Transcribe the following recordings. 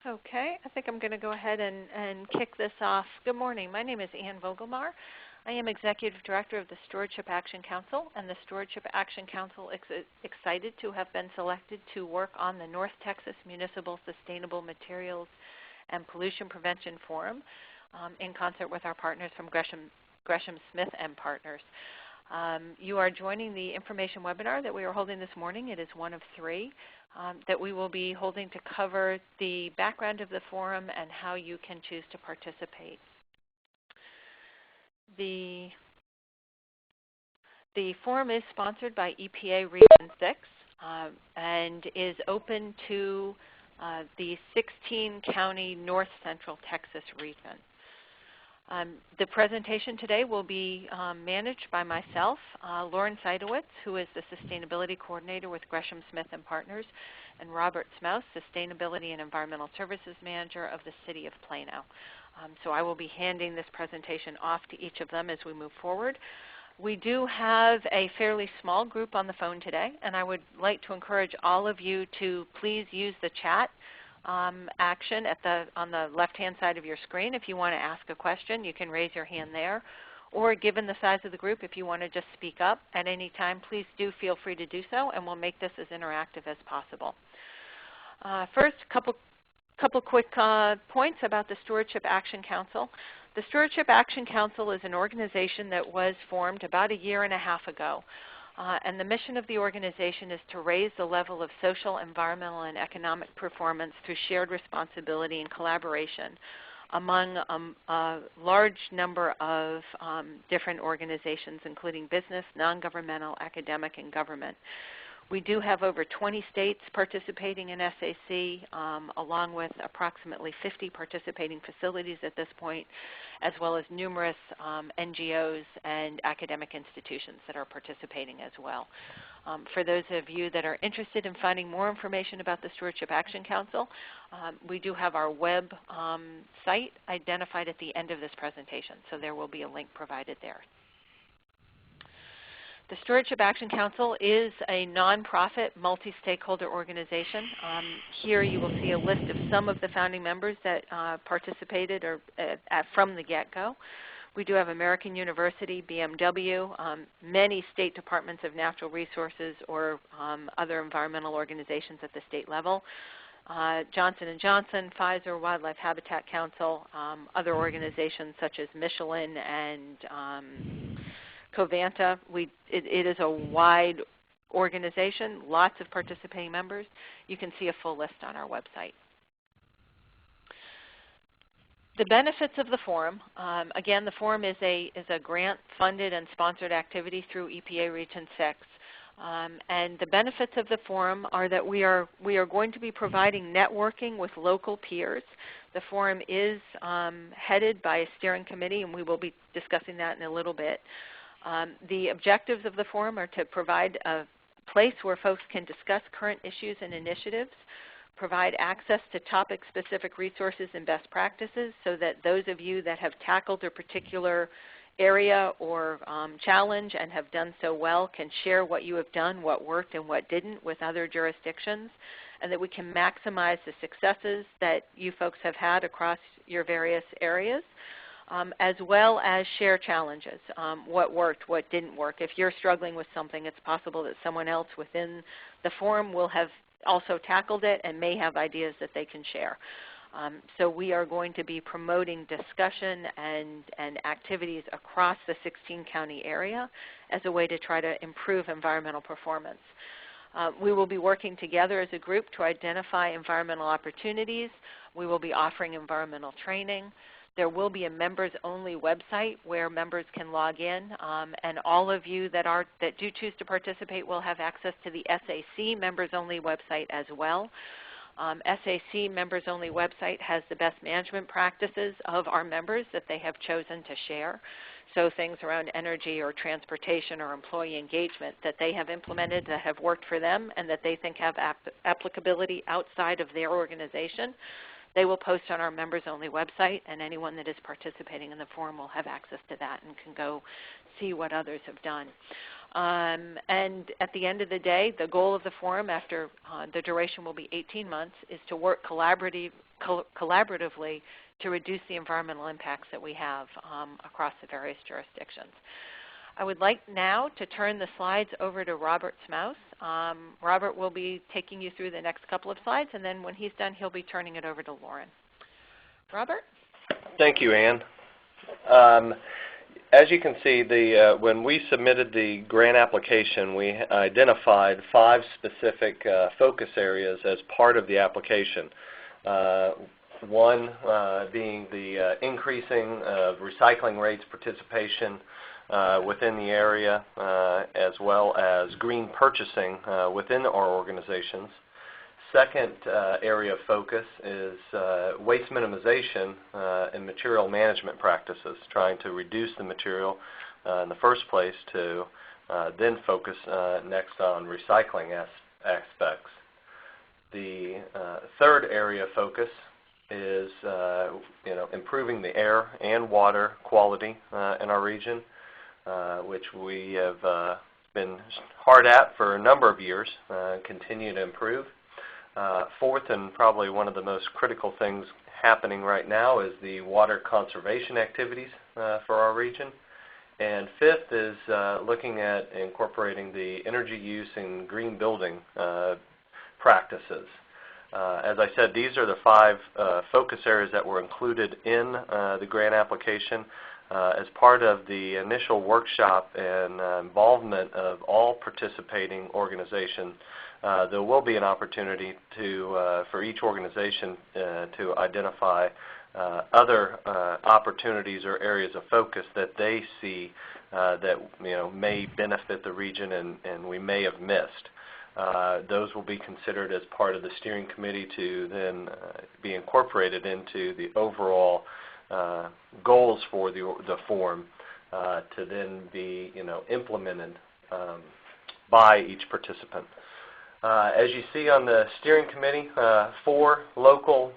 Okay, I think I'm going to go ahead and kick this off. Good morning. My name is Ann Vogelmar. I am Executive Director of the Stewardship Action Council, and the Stewardship Action Council is excited to have been selected to work on the North Texas Municipal Sustainable Materials and Pollution Prevention Forum in concert with our partners from Gresham Smith and Partners. You are joining the information webinar that we are holding this morning. It is one of three that we will be holding to cover the background of the forum and how you can choose to participate. The forum is sponsored by EPA Region 6 and is open to the 16-county North Central Texas region. The presentation today will be managed by myself, Lauren Seidowitz, who is the Sustainability Coordinator with Gresham Smith and Partners, and Robert Smouse, Sustainability and Environmental Services Manager of the City of Plano. So I will be handing this presentation off to each of them as we move forward. We do have a fairly small group on the phone today, and I would like to encourage all of you to please use the chat action on the left-hand side of your screen. If you want to ask a question, you can raise your hand there. Or given the size of the group, if you want to just speak up at any time, please do feel free to do so, and we'll make this as interactive as possible. First, a couple quick points about the Stewardship Action Council. The Stewardship Action Council is an organization that was formed about a year and a half ago. And the mission of the organization is to raise the level of social, environmental, and economic performance through shared responsibility and collaboration among a large number of different organizations, including business, non-governmental, academic, and government. We do have over 20 states participating in SAC, along with approximately 50 participating facilities at this point, as well as numerous NGOs and academic institutions that are participating as well. For those of you that are interested in finding more information about the Stewardship Action Council, we do have our web site identified at the end of this presentation, so there will be a link provided there. The Stewardship Action Council is a nonprofit, multi-stakeholder organization. Here you will see a list of some of the founding members that participated from the get-go. We do have American University, BMW, many state departments of natural resources or other environmental organizations at the state level. Johnson & Johnson, Pfizer, Wildlife Habitat Council, other organizations such as Michelin and Covanta. It is a wide organization, lots of participating members. You can see a full list on our website. The benefits of the forum, again, the forum is a grant-funded and sponsored activity through EPA Region 6. And the benefits of the forum are that we are going to be providing networking with local peers. The forum is headed by a steering committee, and we will be discussing that in a little bit. The objectives of the forum are to provide a place where folks can discuss current issues and initiatives, provide access to topic-specific resources and best practices so that those of you that have tackled a particular area or challenge and have done so well can share what you have done, what worked and what didn't with other jurisdictions, and that we can maximize the successes that you folks have had across your various areas. As well as share challenges, what worked, what didn't work. If you're struggling with something, it's possible that someone else within the forum will have also tackled it and may have ideas that they can share. So we are going to be promoting discussion and activities across the 16-county area as a way to try to improve environmental performance. We will be working together as a group to identify environmental opportunities. We will be offering environmental training. There will be a members-only website where members can log in, and all of you that do choose to participate will have access to the SAC members-only website as well. SAC members-only website has the best management practices of our members that they have chosen to share. So things around energy or transportation or employee engagement that they have implemented that have worked for them and that they think have applicability outside of their organization. They will post on our members-only website, and anyone that is participating in the forum will have access to that and can go see what others have done. And at the end of the day, the goal of the forum, after the duration will be 18 months, is to work collaboratively to reduce the environmental impacts that we have across the various jurisdictions. I would like now to turn the slides over to Robert Smouse. Robert will be taking you through the next couple of slides, and then when he's done, he'll be turning it over to Lauren. Robert? Thank you, Ann. As you can see, when we submitted the grant application, we identified 5 specific focus areas as part of the application. One being the increasing of recycling rates participation within the area, as well as green purchasing within our organizations. Second area of focus is waste minimization and material management practices, trying to reduce the material in the first place to then focus next on recycling aspects. The third area of focus is improving the air and water quality in our region, which we have been hard at for a number of years, continue to improve. Fourth, and probably one of the most critical things happening right now, is the water conservation activities for our region. And fifth is looking at incorporating the energy use in green building practices. As I said, these are the 5 focus areas that were included in the grant application. As part of the initial workshop and involvement of all participating organizations, there will be an opportunity for each organization to identify other opportunities or areas of focus that they see that may benefit the region and we may have missed. Those will be considered as part of the steering committee to then be incorporated into the overall goals for the forum to then be implemented by each participant. As you see on the steering committee, 4 local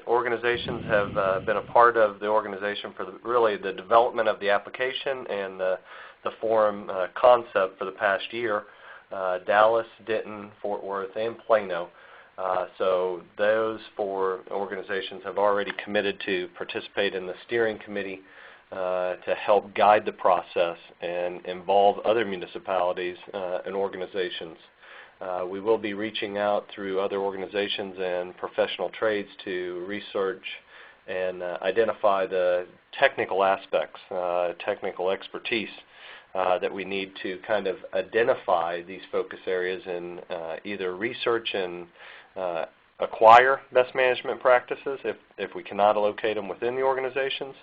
organizations have been a part of the organization for really the development of the application and the forum concept for the past year: Dallas, Denton, Fort Worth, and Plano. So those 4 organizations have already committed to participate in the steering committee to help guide the process and involve other municipalities and organizations. We will be reaching out through other organizations and professional trades to research and identify the technical aspects, technical expertise that we need to kind of identify these focus areas and either research and acquire best management practices if we cannot locate them within the organizations,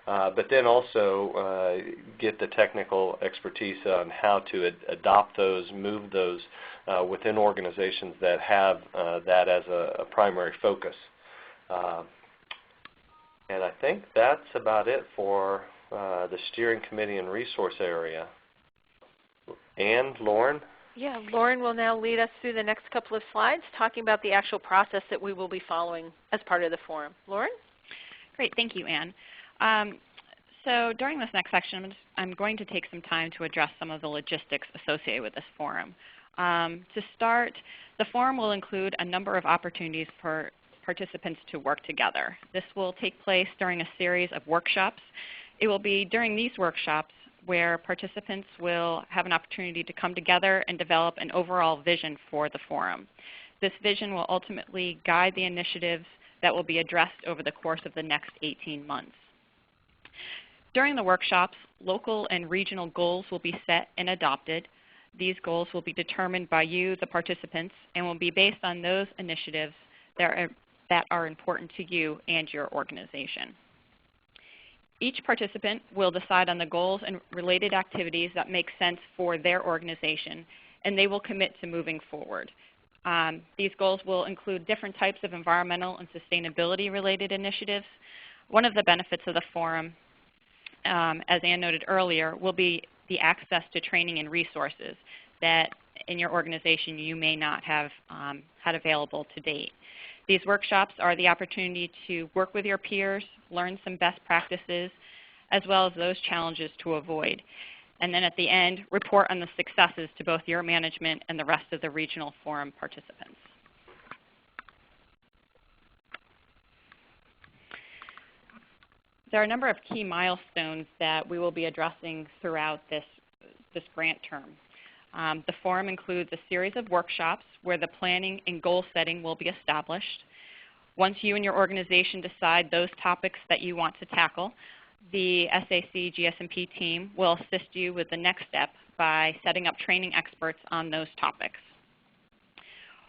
but then also get the technical expertise on how to adopt those, move those within organizations that have that as a primary focus. And I think that's about it for the steering committee and resource area. And Lauren? Yeah, Lauren will now lead us through the next couple of slides talking about the actual process that we will be following as part of the forum. Lauren? Great, thank you, Ann. So during this next section, I'm going to take some time to address some of the logistics associated with this forum. To start, the forum will include a number of opportunities for participants to work together. This will take place during a series of workshops. It will be during these workshops where participants will have an opportunity to come together and develop an overall vision for the forum. This vision will ultimately guide the initiatives that will be addressed over the course of the next 18 months. During the workshops, local and regional goals will be set and adopted. These goals will be determined by you, the participants, and will be based on those initiatives that are important to you and your organization. Each participant will decide on the goals and related activities that make sense for their organization, and they will commit to moving forward. These goals will include different types of environmental and sustainability-related initiatives. One of the benefits of the forum, as Ann noted earlier, will be the access to training and resources that in your organization you may not have had available to date. These workshops are the opportunity to work with your peers, learn some best practices, as well as those challenges to avoid. And then at the end, report on the successes to both your management and the rest of the regional forum participants. There are a number of key milestones that we will be addressing throughout this grant term. The forum includes a series of workshops where the planning and goal setting will be established. Once you and your organization decide those topics that you want to tackle, the SAC GS&P team will assist you with the next step by setting up training experts on those topics.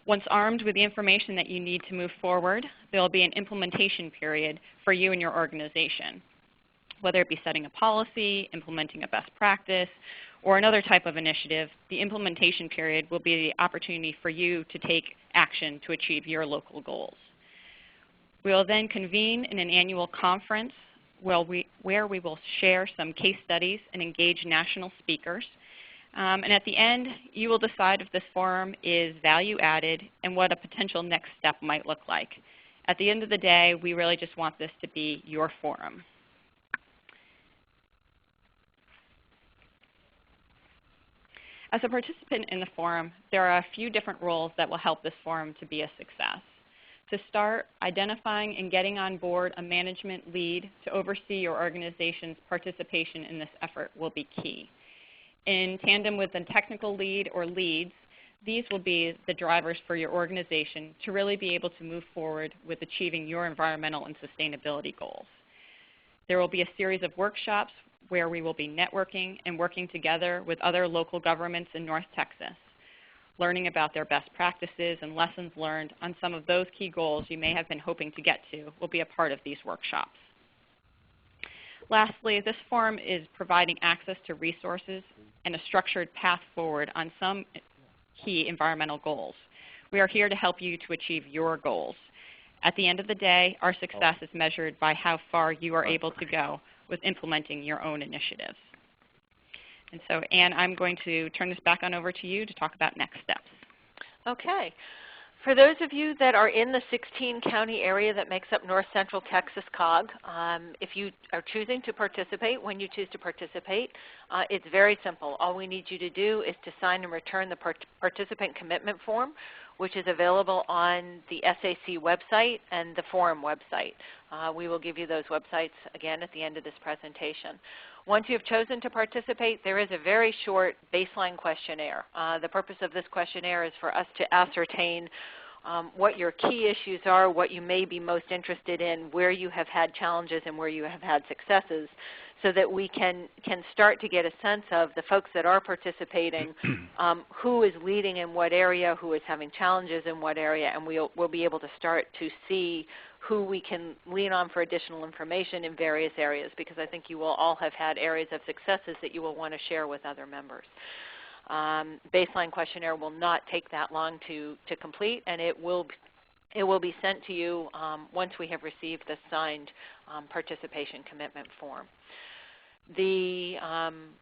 Once armed with the information that you need to move forward, there will be an implementation period for you and your organization. Whether it be setting a policy, implementing a best practice, or another type of initiative, the implementation period will be the opportunity for you to take action to achieve your local goals. We will then convene in an annual conference where we will share some case studies and engage national speakers. And at the end, you will decide if this forum is value added and what a potential next step might look like. At the end of the day, we really just want this to be your forum. As a participant in the forum, there are a few different roles that will help this forum to be a success. To start, identifying and getting on board a management lead to oversee your organization's participation in this effort will be key. In tandem with a technical lead or leads, these will be the drivers for your organization to really be able to move forward with achieving your environmental and sustainability goals. There will be a series of workshops where we will be networking and working together with other local governments in North Texas, learning about their best practices and lessons learned on some of those key goals you may have been hoping to get to will be a part of these workshops. Lastly, this forum is providing access to resources and a structured path forward on some key environmental goals. We are here to help you to achieve your goals. At the end of the day, our success is measured by how far you are able to go with implementing your own initiatives. And so, Anne, I'm going to turn this back on over to you to talk about next steps. Okay. For those of you that are in the 16-county area that makes up North Central Texas COG, if you are choosing to participate, when you choose to participate, it's very simple. All we need you to do is to sign and return the participant commitment form, which is available on the SAC website and the forum website. We will give you those websites again at the end of this presentation. Once you have chosen to participate, there is a very short baseline questionnaire. The purpose of this questionnaire is for us to ascertain what your key issues are, what you may be most interested in, where you have had challenges and where you have had successes, so that we can start to get a sense of the folks that are participating, who is leading in what area, who is having challenges in what area, and we'll be able to start to see who we can lean on for additional information in various areas, because I think you will all have had areas of successes that you will want to share with other members. Baseline questionnaire will not take that long to complete, and it will be sent to you once we have received the signed participation commitment form. The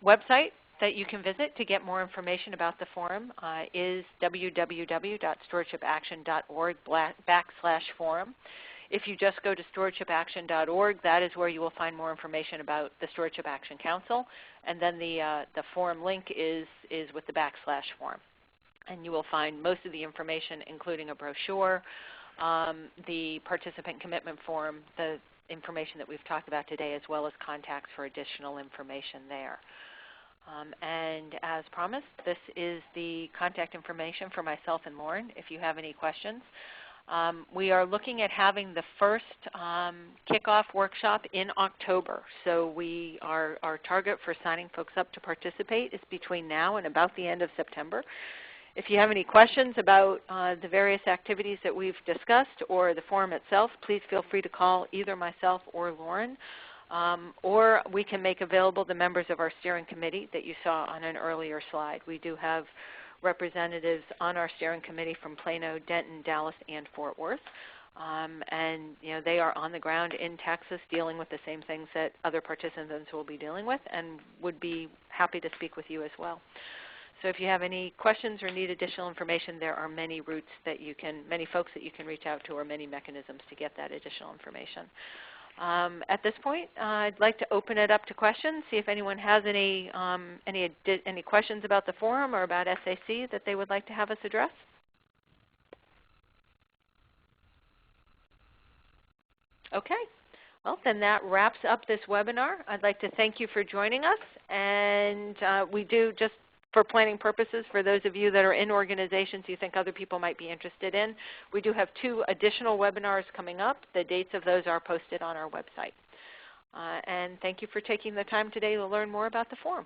website that you can visit to get more information about the forum is www.stewardshipaction.org/forum. If you just go to stewardshipaction.org, that is where you will find more information about the Stewardship Action Council, and then the forum link is with the /forum. And you will find most of the information, including a brochure, the participant commitment form, the information that we've talked about today, as well as contacts for additional information there. And as promised, this is the contact information for myself and Lauren if you have any questions. We are looking at having the first kickoff workshop in October. So our target for signing folks up to participate is between now and about the end of September. If you have any questions about the various activities that we've discussed or the forum itself, please feel free to call either myself or Lauren. Or we can make available the members of our steering committee that you saw on an earlier slide. We do have representatives on our steering committee from Plano, Denton, Dallas, and Fort Worth. And they are on the ground in Texas dealing with the same things that other participants will be dealing with, and would be happy to speak with you as well. So if you have any questions or need additional information, there are many routes that you can, many folks that you can reach out to, or many mechanisms to get that additional information. At this point, I'd like to open it up to questions, see if anyone has any questions about the forum or about SAC that they would like to have us address. Okay. Well, then that wraps up this webinar. I'd like to thank you for joining us. And we do, just for planning purposes, for those of you that are in organizations you think other people might be interested in, we do have 2 additional webinars coming up. The dates of those are posted on our website. And thank you for taking the time today to learn more about the forum.